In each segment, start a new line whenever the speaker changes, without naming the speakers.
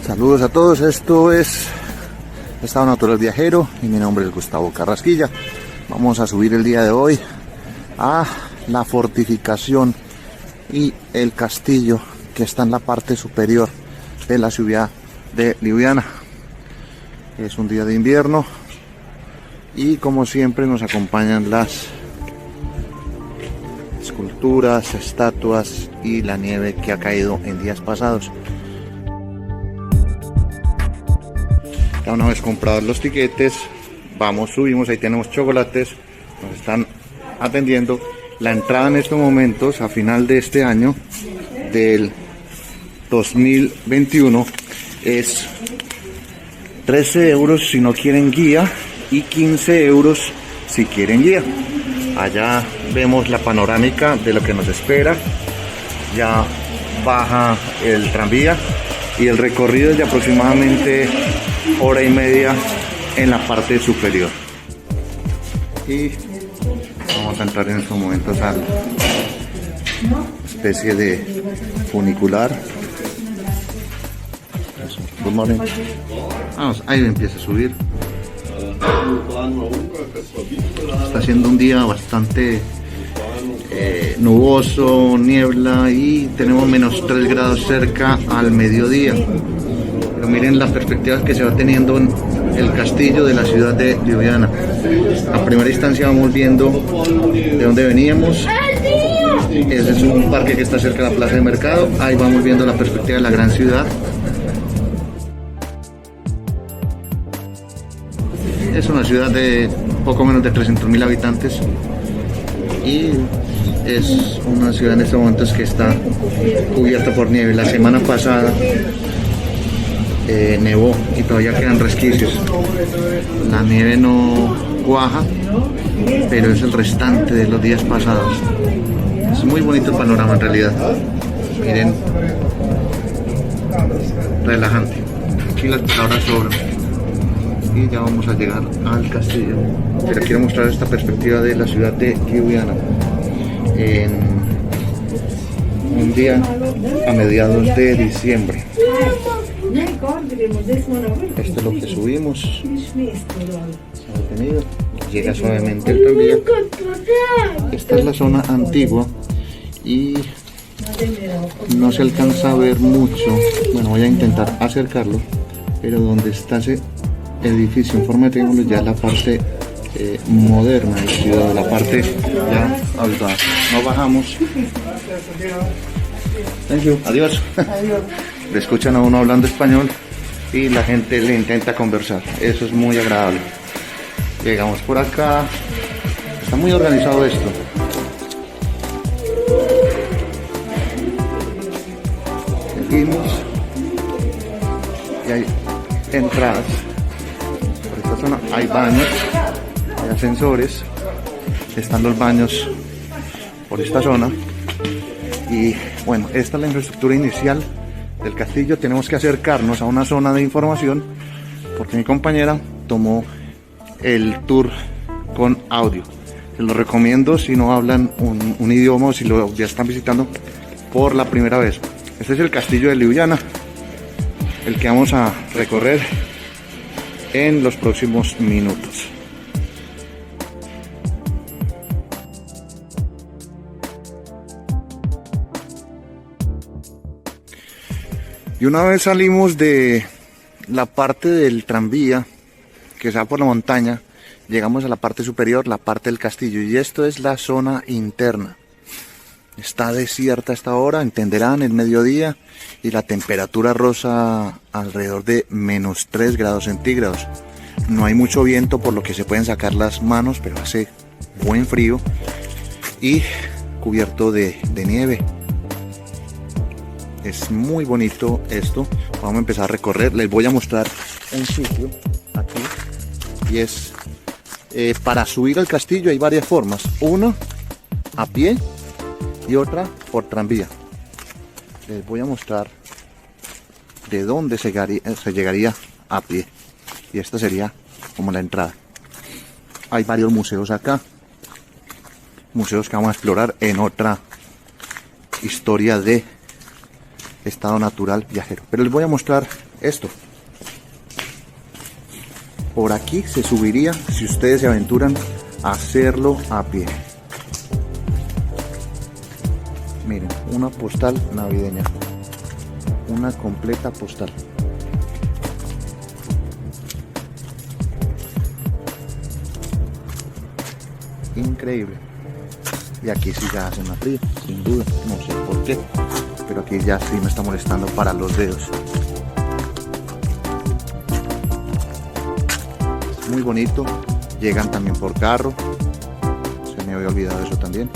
Saludos a todos, esto es Estado Natural Viajero y mi nombre es Gustavo Carrasquilla. Vamos a subir el día de hoy a la fortificación y el castillo que está en la parte superior de la ciudad de Ljubljana. Es un día de invierno y como siempre nos acompañan las esculturas, estatuas y la nieve que ha caído en días pasados. Ya una vez comprados los tiquetes, subimos, ahí tenemos chocolates, nos están atendiendo. La entrada en estos momentos, a final de este año, del 2021, es 13 euros si no quieren guía y 15 euros si quieren guía. Allá vemos la panorámica de lo que nos espera. Ya baja el tranvía y el recorrido es de aproximadamente hora y media en la parte superior. Y vamos a entrar en estos momentos a la especie de funicular. Good morning. Vamos, ahí empieza a subir. Está haciendo un día bastante nuboso, niebla, y tenemos menos 3 grados cerca al mediodía. Pero miren las perspectivas que se va teniendo en el castillo de la ciudad de Ljubljana. A primera instancia vamos viendo de dónde veníamos. Ese es un parque que está cerca de la plaza de mercado. Ahí vamos viendo la perspectiva de la gran ciudad. Es una ciudad de poco menos de 300.000 habitantes y es una ciudad en estos momentos que está cubierta por nieve. La semana pasada nevó y todavía quedan resquicios. La nieve no cuaja, pero es el restante de los días pasados. Es muy bonito el panorama en realidad. Miren, relajante. Aquí las palabras sobran. Y ya vamos a llegar al castillo. Pero quiero mostrar esta perspectiva de la ciudad de Ljubljana en un día a mediados de diciembre. Esto es lo que subimos. Se ha detenido. Llega suavemente el tranvía. Esta es la zona antigua y no se alcanza a ver mucho. Bueno, voy a intentar acercarlo, pero donde está ese edificio en forma de triángulo ya la parte moderna de la ciudad, la parte ya habitada. Nos bajamos. Thank you. Adiós. Le escuchan a uno hablando español y la gente le intenta conversar. Eso es muy agradable. Llegamos por acá. Está muy organizado esto. Seguimos. Y hay entradas. Esta zona hay baños, hay ascensores, están los baños por esta zona. Y bueno, esta es la infraestructura inicial del castillo. Tenemos que acercarnos a una zona de información porque mi compañera tomó el tour con audio. Se lo recomiendo si no hablan un idioma o si lo ya están visitando por la primera vez. Este es el castillo de Ljubljana, el que vamos a recorrer en los próximos minutos. Y una vez salimos de la parte del tranvía que se va por la montaña, llegamos a la parte superior, la parte del castillo, y esto es la zona interna. Está desierta a esta hora, entenderán, el mediodía, y la temperatura roza alrededor de menos 3 grados centígrados. No hay mucho viento, por lo que se pueden sacar las manos, pero hace buen frío y cubierto de nieve. Es muy bonito esto. Vamos a empezar a recorrer. Les voy a mostrar un sitio aquí, y es para subir al castillo hay varias formas. Una a pie y otra por tranvía. Les voy a mostrar de dónde se llegaría a pie, y esta sería como la entrada. Hay varios museos acá, museos que vamos a explorar en otra historia de Estado Natural Viajero, pero les voy a mostrar esto. Por aquí se subiría si ustedes se aventuran a hacerlo a pie. Miren, una postal navideña, una completa postal. Increíble. Y aquí sí ya hace una fría, sin duda, no sé por qué, pero aquí ya sí me está molestando para los dedos. Muy bonito, llegan también por carro, se me había olvidado eso también,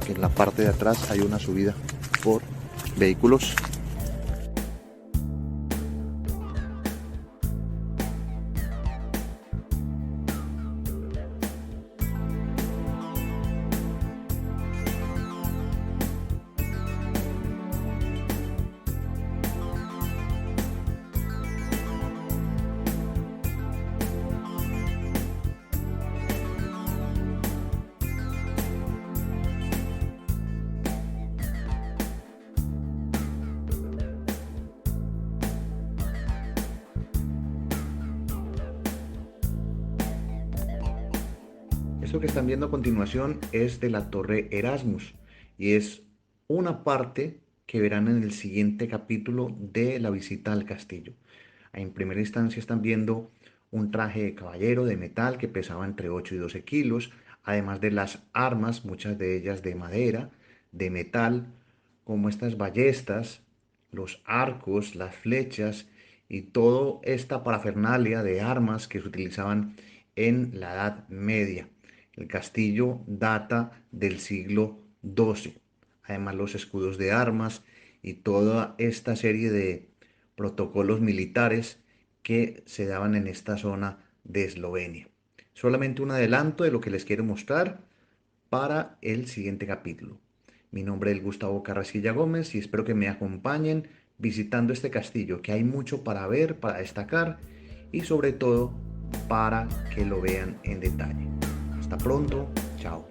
que en la parte de atrás hay una subida por vehículos. Esto que están viendo a continuación es de la Torre Erasmus y es una parte que verán en el siguiente capítulo de la visita al castillo. En primera instancia están viendo un traje de caballero de metal que pesaba entre 8 y 12 kilos, además de las armas, muchas de ellas de madera, de metal, como estas ballestas, los arcos, las flechas y toda esta parafernalia de armas que se utilizaban en la Edad Media. El castillo data del siglo XII. Además, los escudos de armas y toda esta serie de protocolos militares que se daban en esta zona de Eslovenia. Solamente un adelanto de lo que les quiero mostrar para el siguiente capítulo. Mi nombre es Gustavo Carrasquilla Gómez y espero que me acompañen visitando este castillo, que hay mucho para ver, para destacar y sobre todo para que lo vean en detalle. Hasta pronto, chao.